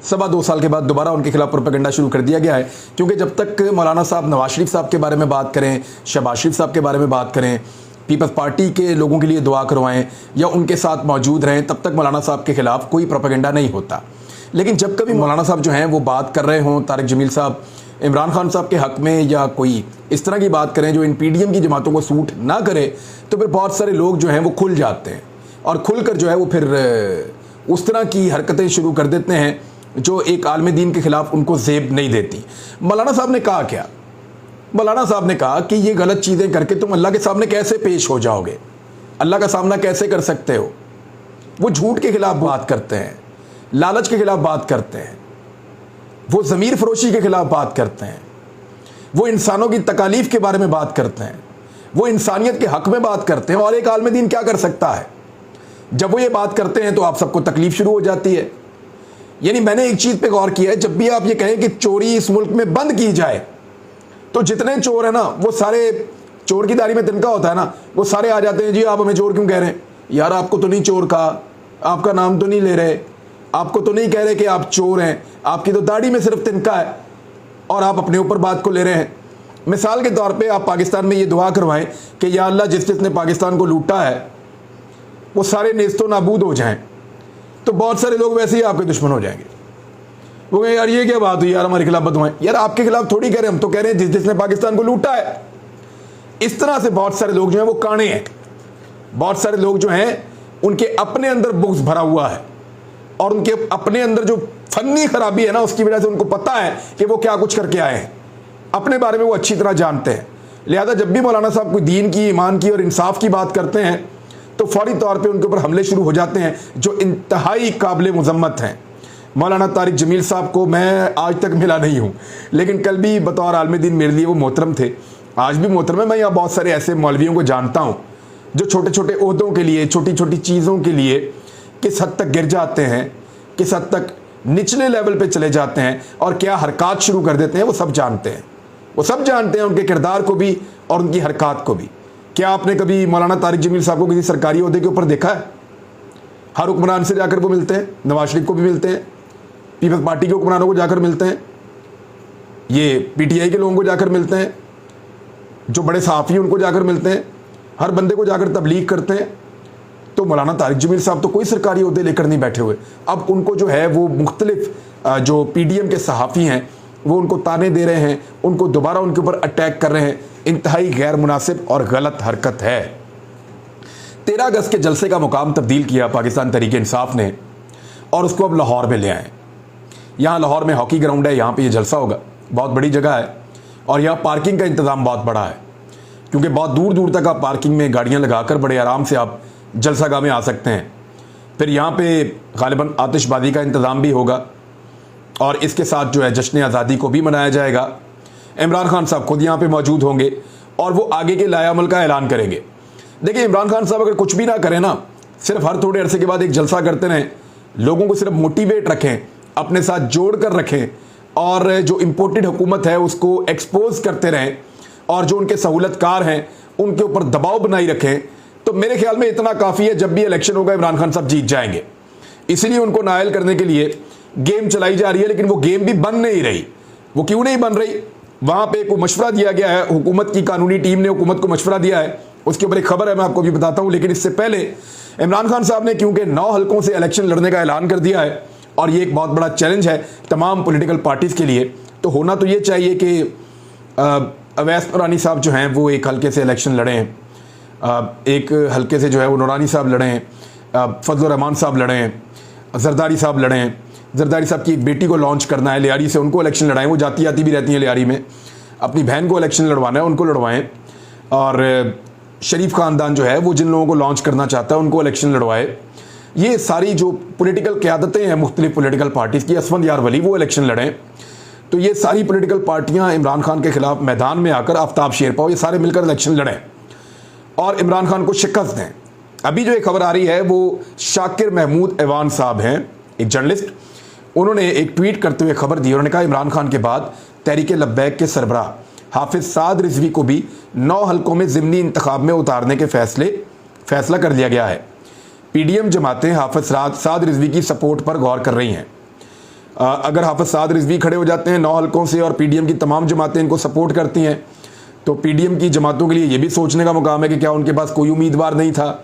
सवा 2 साल के बाद दोबारा उनके खिलाफ प्रोपेगेंडा शुरू कर दिया गया है। क्योंकि जब तक मौलाना साहब नवाज शरीफ साहब के बारे में बात करें, शहबाज शरीफ साहब के बारे में बात करें, पीपल्स पार्टी के लोगों के लिए दुआ करवाएं या उनके साथ मौजूद रहें, तब तक मौलाना साहब के खिलाफ कोई प्रोपेगेंडा नहीं होता। लेकिन जब कभी मौलाना साहब जो हैं वो बात कर रहे हों, तारिक जमील साहब इमरान खान साहब के हक़ में या कोई इस तरह की बात करें जो इन पीडीएम की जमातों को सूट ना करे, तो फिर बहुत सारे लोग जो हैं वो खुल जाते हैं और खुलकर जो है वो फिर उस तरह की हरकतें शुरू कर देते हैं जो एक आलम दीन के खिलाफ उनको ज़ेब नहीं देती। मौलाना साहब ने कहा क्या? मौलाना साहब ने कहा कि ये गलत चीज़ें करके तुम अल्लाह के सामने कैसे पेश हो जाओगे, अल्लाह का सामना कैसे कर सकते हो। वो झूठ के खिलाफ बात करते हैं, लालच के खिलाफ बात करते हैं, वो ज़मीर फरोशी के खिलाफ बात करते हैं, वो इंसानों की तकालीफ के बारे में बात करते हैं, वो इंसानियत के हक़ में बात करते हैं। और एक आलम दीन क्या कर सकता है? जब वो ये बात करते हैं तो आप सबको तकलीफ शुरू हो जाती है। यानी मैंने एक चीज़ पे गौर किया है, जब भी आप ये कहें कि चोरी इस मुल्क में बंद की जाए, तो जितने चोर हैं ना वो सारे, चोर की दाढ़ी में तिनका होता है ना, वो सारे आ जाते हैं, जी आप हमें चोर क्यों कह रहे हैं? यार आपको तो नहीं चोर कहा, आपका नाम तो नहीं ले रहे, आपको तो नहीं कह रहे कि आप चोर हैं, आपकी तो दाढ़ी में सिर्फ तिनका है और आप अपने ऊपर बात को ले रहे हैं। मिसाल के तौर पे आप पाकिस्तान में ये दुआ करवाएं कि या अल्लाह जिसने पाकिस्तान को लूटा है वो सारे नेस्तो नाबूद हो जाएं, तो बहुत सारे लोग वैसे ही आपके दुश्मन हो जाएंगे। वो कहें यार ये क्या बात हुई, यार हमारे खिलाफ बदवाएं। यार आपके खिलाफ थोड़ी कह रहे हैं, हम तो कह रहे हैं जिसने पाकिस्तान को लूटा है। इस तरह से बहुत सारे लोग जो हैं वो काणे हैं, बहुत सारे लोग जो हैं उनके अपने अंदर बुग़्ज़ भरा हुआ है और उनके अपने अंदर जो फन्नी खराबी है ना, उसकी वजह से उनको पता है कि वो क्या कुछ करके आए हैं, अपने बारे में वो अच्छी तरह जानते हैं। लिहाजा जब भी मौलाना साहब कोई दीन की, ईमान की और इंसाफ की बात करते हैं तो फौरी तौर पे उनके ऊपर हमले शुरू हो जाते हैं जो इंतहाई काबिल मुज़म्मत हैं। मौलाना तारिक जमील साहब को मैं आज तक मिला नहीं हूँ, लेकिन कल भी बतौर आलम दीन मेरे लिए वो मोहतरम थे, आज भी मोहतरम है। मैं यहाँ बहुत सारे ऐसे मौलवियों को जानता हूँ जो छोटे छोटे ओहदों के लिए, छोटी छोटी चीज़ों के लिए किस हद तक गिर जाते हैं, किस हद तक निचले लेवल पे चले जाते हैं और क्या हरकत शुरू कर देते हैं, वो सब जानते हैं। वो सब जानते हैं उनके किरदार को भी और उनकी हरकत को भी। क्या आपने कभी मौलाना तारिक जमील साहब को किसी सरकारी ओहदे के ऊपर देखा है? हर हुक्मरान से जाकर वो मिलते हैं, नवाज शरीफ को भी मिलते हैं, पीपल्स पार्टी के हुक्मरानों को जाकर मिलते हैं, ये पीटीआई के लोगों को जाकर मिलते हैं, जो बड़े सहाफ़ी उनको जाकर मिलते हैं, हर बंदे को जाकर तबलीग करते हैं। तो मौलाना तारिक जमील साहब तो कोई सरकारी ओहदे लेकर नहीं बैठे हुए। अब उनको जो है वो मुख्तलिफ जो पीडीएम के सहाफ़ी हैं वो उनको ताने दे रहे हैं, उनको दोबारा उनके ऊपर अटैक कर रहे हैं। इंतहाई गैर मुनासिब और गलत हरकत है। 13 अगस्त के जलसे का मुकाम तब्दील किया पाकिस्तान तहरीक इंसाफ ने और उसको अब लाहौर में ले आए। यहाँ लाहौर में हॉकी ग्राउंड है, यहाँ पे ये जलसा होगा, बहुत बड़ी जगह है और यहाँ पार्किंग का इंतज़ाम बहुत बड़ा है, क्योंकि बहुत दूर दूर तक आप पार्किंग में गाड़ियाँ लगाकर बड़े आराम से आप जलसागाह में आ सकते हैं। फिर यहाँ पे गालिबन आतिशबाजी का इंतज़ाम भी होगा और इसके साथ जो है जश्न आज़ादी को भी मनाया जाएगा। इमरान खान साहब खुद यहाँ पे मौजूद होंगे और वो आगे के लायामल का ऐलान करेंगे। देखिए इमरान खान साहब अगर कुछ भी ना करें ना, सिर्फ हर थोड़े अरसे के बाद एक जलसा करते रहें, लोगों को सिर्फ मोटिवेट रखें, अपने साथ जोड़ कर रखें और जो इम्पोर्टेड हुकूमत है उसको एक्सपोज करते रहें और जो उनके सहूलतकार हैं उनके ऊपर दबाव बनाई रखें, तो मेरे ख्याल में इतना काफ़ी है। जब भी इलेक्शन होगा इमरान खान साहब जीत जाएंगे। इसीलिए उनको नायल करने के लिए गेम चलाई जा रही है, लेकिन वो गेम भी बन नहीं रही। वो क्यों नहीं बन रही? वहाँ पे को मशवरा दिया गया है, हुकूमत की कानूनी टीम ने हुकूमत को मशवरा दिया है, उसके ऊपर एक खबर है, मैं आपको भी बताता हूँ। लेकिन इससे पहले इमरान खान साहब ने क्योंकि 9 हल्कों से इलेक्शन लड़ने का ऐलान कर दिया है और ये एक बहुत बड़ा चैलेंज है तमाम पॉलिटिकल पार्टीज़ के लिए, तो होना तो ये चाहिए कि अवैस नूरानी साहब जो हैं वो एक हल्के से इलेक्शन लड़े हैं, एक हल्के से जो है वो नूरानी साहब लड़े हैं, फजल रहमान साहब लड़े हैं, जरदारी साहब लड़े हैं। जरदारी साहब की एक बेटी को लॉन्च करना है लियारी से, उनको इलेक्शन लड़ाएं। वो जाती आती भी रहती हैं लियारी में, अपनी बहन को इलेक्शन लड़वाना है, उनको लड़वाएं। और शरीफ ख़ानदान जो है वो जिन लोगों को लॉन्च करना चाहता है उनको इलेक्शन लड़वाए। ये सारी जो पॉलिटिकल क़यादतें हैं मुख्तलिफ पॉलिटिकल पार्टीज़ की, असफंद यार वली वो इलेक्शन लड़ें। तो ये सारी पॉलिटिकल पार्टियाँ इमरान खान के ख़िलाफ़ मैदान में आकर, आफ्ताब शेरपाओ, ये सारे मिलकर इलेक्शन लड़ें और इमरान खान को शिकस्त दें। अभी जो एक खबर आ रही है वो शाकिर महमूद ऐवान साहब हैं, एक जर्नलिस्ट, उन्होंने एक ट्वीट करते हुए खबर दी। उन्होंने कहा इमरान खान के बाद तहरीक लब्बैक के सरबराह हाफिज साद रिजवी को भी 9 हल्कों में ज़िमनी इंतखाब में उतारने के फैसला कर लिया गया है। पीडीएम जमातें हाफिज साद रिजवी की सपोर्ट पर गौर कर रही हैं। अगर हाफिज साद रिजवी खड़े हो जाते हैं 9 हलकों से और पीडीएम की तमाम जमातें इनको सपोर्ट करती हैं, तो पीडीएम की जमातों के लिए ये भी सोचने का मुकाम है कि क्या उनके पास कोई उम्मीदवार नहीं था।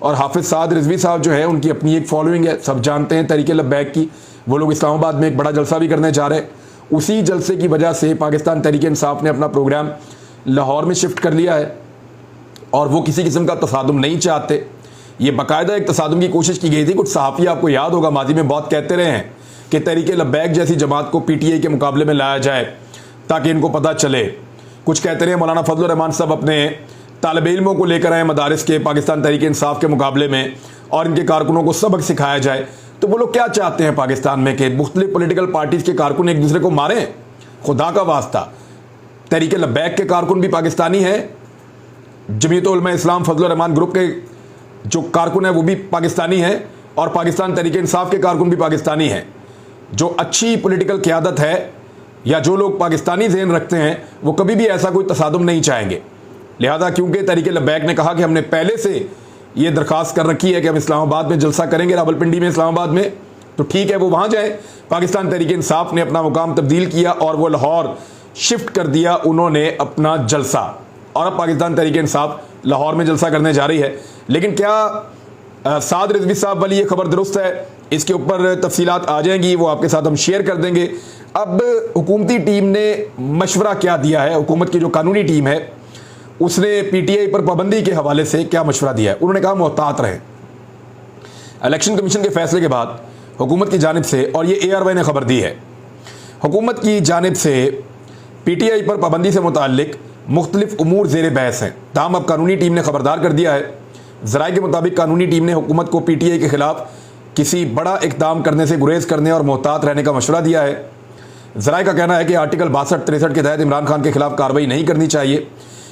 और हाफिज साद रिजवी साहब जो है उनकी अपनी एक फॉलोइंग है, सब जानते हैं तहरीक लब्बैक की। वो लोग इस्लामाबाद में एक बड़ा जलसा भी करने जा रहे हैं। उसी जलसे की वजह से पाकिस्तान तहरीक इंसाफ ने अपना प्रोग्राम लाहौर में शिफ्ट कर लिया है और वो किसी किस्म का तसादुम नहीं चाहते। ये बाकायदा एक तसादुम की कोशिश की गई थी। कुछ सहाफ़ी आपको याद होगा माजी में बहुत कहते रहे हैं कि तहरीक लब्बैक जैसी जमात को पीटीआई के मुकाबले में लाया जाए ताकि इनको पता चले। कुछ कहते रहे मौलाना फजल रहमान साहब अपने तालिब इल्मों को लेकर आए मदारिस के पाकिस्तान तहरीक इंसाफ के मुकाबले में और इनके कारकुनों को सबक सिखाया जाए। तो वो लोग क्या चाहते हैं पाकिस्तान में कि मुख्तलिफ पोलिटिकल पार्टीज़ के कारकुन एक दूसरे को मारें? खुदा का वास्ता, तहरीक लब्बैक के कारकुन भी पाकिस्तानी हैं, जमीयत उलमा इस्लाम फजल रहमान ग्रुप के जो कारकुन हैं वो भी पाकिस्तानी हैं और पाकिस्तान तहरीक इंसाफ के कारकुन भी पाकिस्तानी हैं। जो अच्छी पॉलिटिकल क़यादत है या जो लोग पाकिस्तानी ज़हन रखते हैं वो कभी भी ऐसा कोई तसादुम नहीं चाहेंगे। लिहाजा क्योंकि तहरीक लब्बैक ने कहा कि हमने पहले से ये दरख्वास्त कर रखी है कि हम इस्लामाबाद में जलसा करेंगे, रावलपिंडी में इस्लामाबाद में, तो ठीक है वो वहाँ जाए। पाकिस्तान तहरीक इंसाफ ने अपना मुकाम तब्दील किया और वो लाहौर शिफ्ट कर दिया उन्होंने अपना जलसा, और अब पाकिस्तान तहरीक इंसाफ लाहौर में जलसा करने जा रही है। लेकिन क्या साद रिजवी साहब वाली ये खबर दुरुस्त है? इसके ऊपर तफसीलात आ जाएंगी, वो आपके साथ हम शेयर कर देंगे। अब हुकूमती टीम ने मशवरा क्या दिया है, हुकूमत की जो कानूनी टीम है उसने पीटीआई पर पाबंदी के हवाले से क्या मशवरा दिया है? उन्होंने कहा मोहतात रहें। इलेक्शन कमीशन के फैसले के बाद हुकूमत की जानिब से, और ये ARY ने खबर दी है, हुकूमत की जानिब से पीटीआई पर पाबंदी से मुताल्लिक मुख्तलिफ उमूर ज़ेर बहस हैं। ताहम अब कानूनी टीम ने खबरदार कर दिया है। ज़राए के मुताबिक कानूनी टीम ने हुकूमत को पीटीआई के खिलाफ किसी बड़ा इक़दाम करने से गुरेज करने और मोहतात रहने का मशवरा दिया है। ज़राए का कहना है कि आर्टिकल 62-63 के तहत इमरान खान के खिलाफ कार्रवाई नहीं करनी चाहिए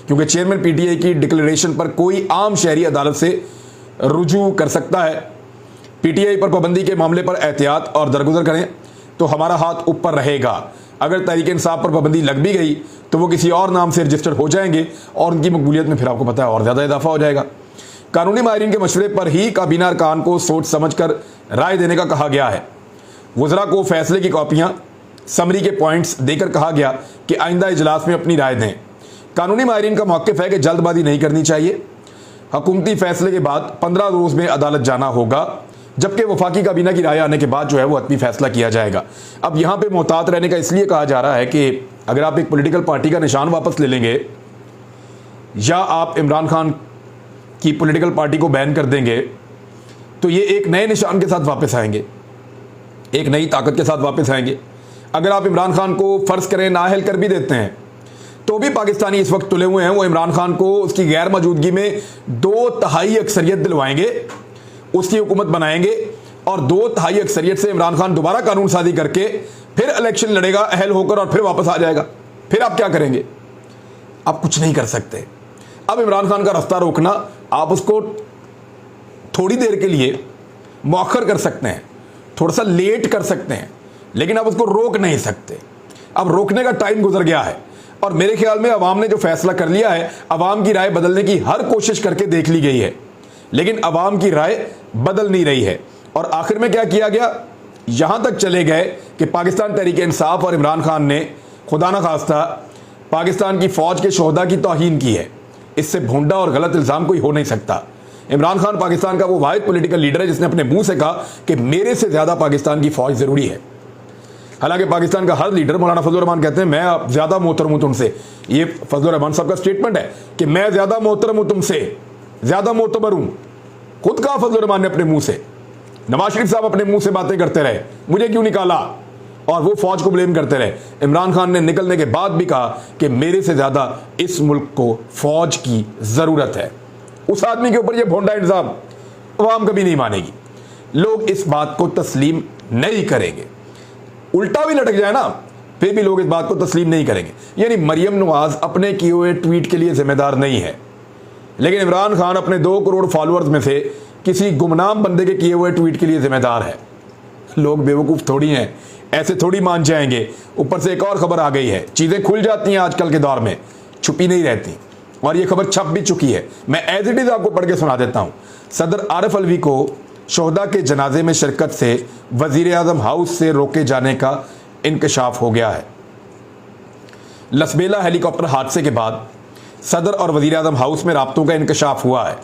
क्योंकि चेयरमैन पीटीआई की डिक्लेरेशन पर कोई आम शहरी अदालत से रुजू कर सकता है। पीटीआई पर पाबंदी के मामले पर एहतियात और दरगुजर करें तो हमारा हाथ ऊपर रहेगा। अगर तहरीक इंसाफ पर पाबंदी लग भी गई तो वो किसी और नाम से रजिस्टर्ड हो जाएंगे और उनकी मकबूलियत में फिर आपको पता है और ज़्यादा इजाफा हो जाएगा। कानूनी माहिरीन के मशवरे पर ही काबीना अरकान को सोच समझ कर राय देने का कहा गया है। वज़रा को फैसले की कॉपियाँ समरी के पॉइंट्स देकर कहा गया कि आइंदा इजलास में अपनी राय दें। कानूनी माहिरीन का मौक़िफ़ है कि जल्दबाजी नहीं करनी चाहिए। हुकूमती फैसले के बाद 15 रोज़ में अदालत जाना होगा, जबकि वफाकी काबीना की राय आने के बाद जो है वो हतमी फैसला किया जाएगा। अब यहाँ पे मोहतात रहने का इसलिए कहा जा रहा है कि अगर आप एक पॉलिटिकल पार्टी का निशान वापस ले लेंगे या आप इमरान खान की पॉलिटिकल पार्टी को बैन कर देंगे तो ये एक नए निशान के साथ वापस आएंगे, एक नई ताकत के साथ वापस आएंगे। अगर आप इमरान खान को फ़र्ज़ करें नाअहल कर भी देते हैं तो भी पाकिस्तानी इस वक्त तुले हुए हैं, वो इमरान खान को उसकी गैर मौजूदगी में 2/3 अक्सरियत दिलवाएंगे, उसकी हुकूमत बनाएंगे और 2/3 अक्सरियत से इमरान खान दोबारा कानून साजी करके फिर इलेक्शन लड़ेगा अहल होकर और फिर वापस आ जाएगा। फिर आप क्या करेंगे? आप कुछ नहीं कर सकते। अब इमरान खान का रास्ता रोकना, आप उसको थोड़ी देर के लिए मौखर कर सकते हैं, थोड़ा सा लेट कर सकते हैं, लेकिन आप उसको रोक नहीं सकते। अब रोकने का टाइम गुजर गया है और मेरे ख्याल में अवाम ने जो फैसला कर लिया है, अवाम की राय बदलने की हर कोशिश करके देख ली गई है, लेकिन अवाम की राय बदल नहीं रही है। और आखिर में क्या किया गया? यहां तक चले गए कि पाकिस्तान तहरीक इंसाफ और इमरान खान ने खुदा न खास्ता पाकिस्तान की फ़ौज के शोहदा की तौहीन की है। इससे भोंडा और गलत इल्ज़ाम कोई हो नहीं सकता। इमरान खान पाकिस्तान का वो वाहिद पॉलिटिकल लीडर है जिसने अपने मुंह से कहा कि मेरे से ज़्यादा पाकिस्तान की फ़ौज ज़रूरी है। हालांकि पाकिस्तान का हर लीडर मौलाना फजल रहमान कहते हैं मैं ज़्यादा मोहतरम हूँ तुमसे। ये फजल रहमान साहब का स्टेटमेंट है कि मैं ज़्यादा मोहतरम हूँ तुमसे, ज़्यादा मोतबर हूँ। खुद कहा फजल रहमान ने अपने मुंह से। नवाज शरीफ साहब अपने मुंह से बातें करते रहे, मुझे क्यों निकाला, और वो फौज को ब्लेम करते रहे। इमरान खान ने निकलने के बाद भी कहा कि मेरे से ज़्यादा इस मुल्क को फौज की ज़रूरत है। उस आदमी के ऊपर ये भोंडा इल्ज़ाम अवाम कभी नहीं मानेगी। लोग इस बात को तस्लीम नहीं करेंगे। उल्टा भी लटक जाए ना फिर भी लोग इस बात को तस्लीम नहीं करेंगे। यानी मरियम नवाज अपने किए हुए ट्वीट के लिए जिम्मेदार नहीं है, लेकिन इमरान खान अपने 2 करोड़ फॉलोअर्स में से किसी गुमनाम बंदे के किए हुए ट्वीट के लिए जिम्मेदार है। लोग बेवकूफ़ थोड़ी हैं, ऐसे थोड़ी मान जाएंगे। ऊपर से एक और खबर आ गई है, चीज़ें खुल जाती हैं आजकल के दौर में, छुपी नहीं रहती, और ये खबर छप भी चुकी है। मैं एज इट इज़ आपको पढ़ के सुना देता हूँ। सदर आरिफ अलवी को शोहदा के जनाजे में शिरकत से वज़ीर आज़म हाउस से रोके जाने का इंकशाफ हो गया है। लसबेला हेलीकॉप्टर हादसे के बाद सदर और वज़ीर आज़म हाउस में राब्तों का इंकशाफ हुआ है,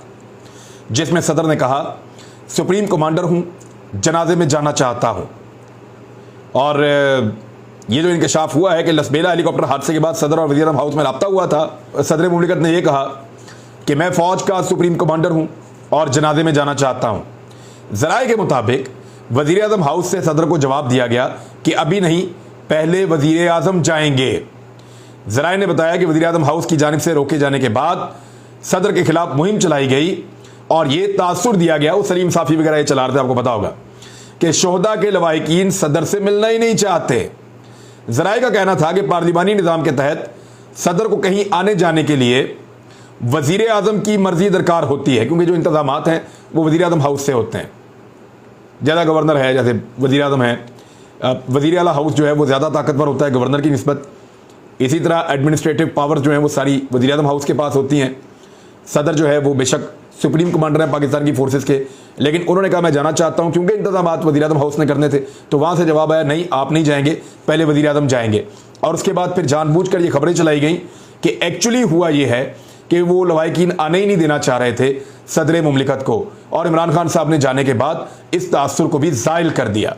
जिसमें सदर ने कहा, सुप्रीम कमांडर हूँ, जनाजे में जाना चाहता हूँ। और ये जो इंकशाफ हुआ है कि लसबेला हेलीकॉप्टर हादसे के बाद सदर और वज़ीर आज़म हाउस में राब्ता हुआ था। सदर मुमलिकत ने यह कहा कि मैं फ़ौज का सुप्रीम कमांडर हूँ और जनाजे में जाना चाहता हूँ। ज़राए के मुताबिक वज़ीर आज़म हाउस से सदर को जवाब दिया गया कि अभी नहीं, पहले वज़ीर आज़म जाएंगे। ज़राए ने बताया कि वज़ीर आज़म हाउस की जानिब से रोके जाने के बाद सदर के खिलाफ मुहिम चलाई गई और ये तासुर दिया गया, वो सलीम साफ़ी वगैरह ये चला रहे थे, आपको पता होगा, कि शोहदा के लवाहिकीन सदर से मिलना ही नहीं चाहते। ज़राए का कहना था कि पार्लिमानी निज़ाम के तहत सदर को कहीं आने जाने के लिए वज़ीर आज़म की मर्ज़ी दरकार होती है, क्योंकि जो इंतज़ामात हैं वो वज़ीर आज़म हाउस से होते हैं। ज़्यादा गवर्नर है, जैसे वज़ीर आज़म है, वज़ीर आला हाउस जो है वो ज़्यादा ताकतवर होता है गवर्नर की निस्बत। इसी तरह एडमिनिस्ट्रेटिव पावर्स जो हैं वो सारी वज़ीर आज़म हाउस के पास होती हैं। सदर जो है वो बेशक सुप्रीम कमांडर है पाकिस्तान की फोर्सेस के, लेकिन उन्होंने कहा मैं जाना चाहता हूं क्योंकि इंतजामात वज़ीर आज़म हाउस ने करने थे। तो वहां से जवाब आया, नहीं आप नहीं जाएंगे, पहले वज़ीर आज़म जाएंगे। और उसके बाद फिर जानबूझकर ये खबरें चलाई गई कि एक्चुअली हुआ ये है कि वो लवाहिकीन आने ही नहीं देना चाह रहे थे सदर मुमलिकत को, और इमरान खान साहब ने जाने के बाद इस तासुर को भी ज़ाइल कर दिया।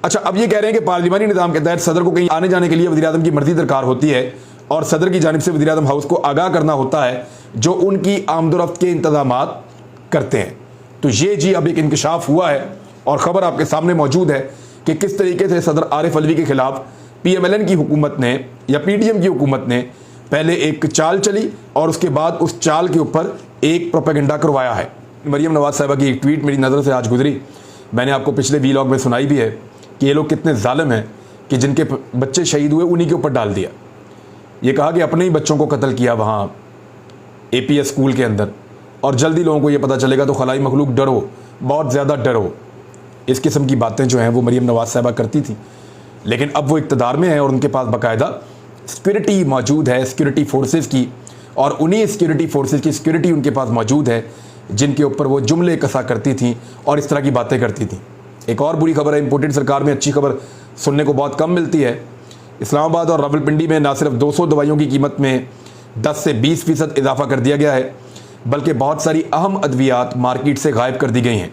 अच्छा, अब ये कह रहे हैं कि पार्लिमानी निज़ाम के तहत सदर को कहीं आने जाने के लिए वज़ीर आज़म की मर्ज़ी दरकार होती है और सदर की जानिब से वज़ीर आज़म हाउस को आगाह करना होता है जो उनकी आमदोरफ्त के इंतज़ामात करते हैं। तो ये जी अब एक इंकशाफ हुआ है और ख़बर आपके सामने मौजूद है कि किस तरीके से सदर आरिफ अलवी के खिलाफ PMLN की हुकूमत ने या PDM की हुकूमत ने पहले एक चाल चली और उसके बाद उस चाल के ऊपर एक प्रोपेगेंडा करवाया है। मरीम नवाज़ साहिबा की एक ट्वीट मेरी नज़र से आज गुजरी, मैंने आपको पिछले व्लॉग में सुनाई भी है कि ये लोग कितने जालिम हैं कि जिनके बच्चे शहीद हुए उन्हीं के ऊपर डाल दिया। ये कहा कि अपने ही बच्चों को कत्ल किया वहाँ APS स्कूल के अंदर, और जल्दी लोगों को ये पता चलेगा तो खलाई मखलूक डरो, बहुत ज़्यादा डरो। इस किस्म की बातें जो हैं वो मरीम नवाज़ साहिबा करती थी, लेकिन अब वो इक़्तिदार में है और उनके पास बाकायदा सिक्योरिटी मौजूद है, सिक्योरिटी फोर्सेस की, और उन्हीं सिक्योरिटी फोर्सेस की सिक्योरिटी उनके पास मौजूद है जिनके ऊपर वो जुमले कसा करती थी और इस तरह की बातें करती थी। एक और बुरी खबर है, इम्पोर्टेड सरकार में अच्छी खबर सुनने को बहुत कम मिलती है। इस्लामाबाद और रावलपिंडी में ना सिर्फ 200 दवाइयों की कीमत में 10 से 20% इजाफा कर दिया गया है, बल्कि बहुत सारी अहम अद्वियात मार्केट से गायब कर दी गई हैं।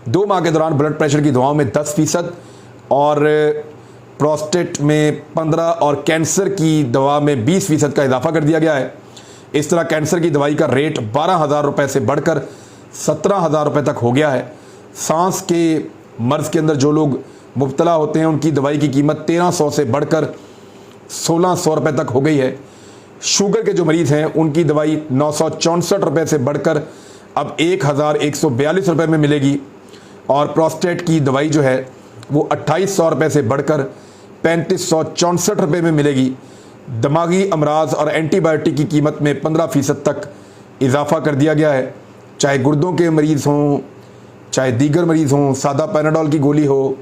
2 माह के दौरान ब्लड प्रेशर की दवाओं में 10% और प्रोस्टेट में 15 और कैंसर की दवा में 20% का इजाफा कर दिया गया है। इस तरह कैंसर की दवाई का रेट 12,000 रुपये से बढ़कर 17,000 रुपये तक हो गया है। सांस के मर्ज़ के अंदर जो लोग मुब्तला होते हैं उनकी दवाई की कीमत 1300 से बढ़कर 1600 रुपये तक हो गई है। शुगर के जो मरीज़ हैं उनकी दवाई 964 रुपये से बढ़कर अब 1,142 रुपये में मिलेगी, और प्रोस्टेट की दवाई जो है वो 2800 रुपये से बढ़कर 3564 रुपये में मिलेगी। दिमागी अमराज और एंटीबायोटिक की कीमत में 15% तक इजाफा कर दिया गया है, चाहे गुर्दों के मरीज़ हों, चाहे दीगर मरीज़ हों, सादा पैनाडोल की गोली हो,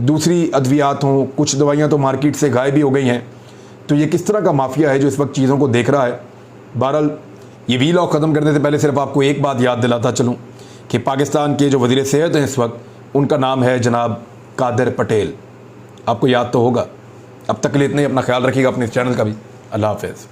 दूसरी अद्वियात हों, कुछ दवाइयाँ तो मार्केट से गायब भी हो गई हैं। तो ये किस तरह का माफिया है जो इस वक्त चीज़ों को देख रहा है। बहरहाल ये व्लॉग ख़त्म करने से पहले सिर्फ आपको एक बात याद दिलाता चलूँ कि पाकिस्तान के जो वज़ीर सेहत हैं इस वक्त, उनका नाम है जनाब कादिर पटेल। आपको याद तो होगा। अब तक के लिए इतना ही, अपना ख्याल रखिएगा, अपने इस चैनल का भी। अल्लाह हाफ़िज़।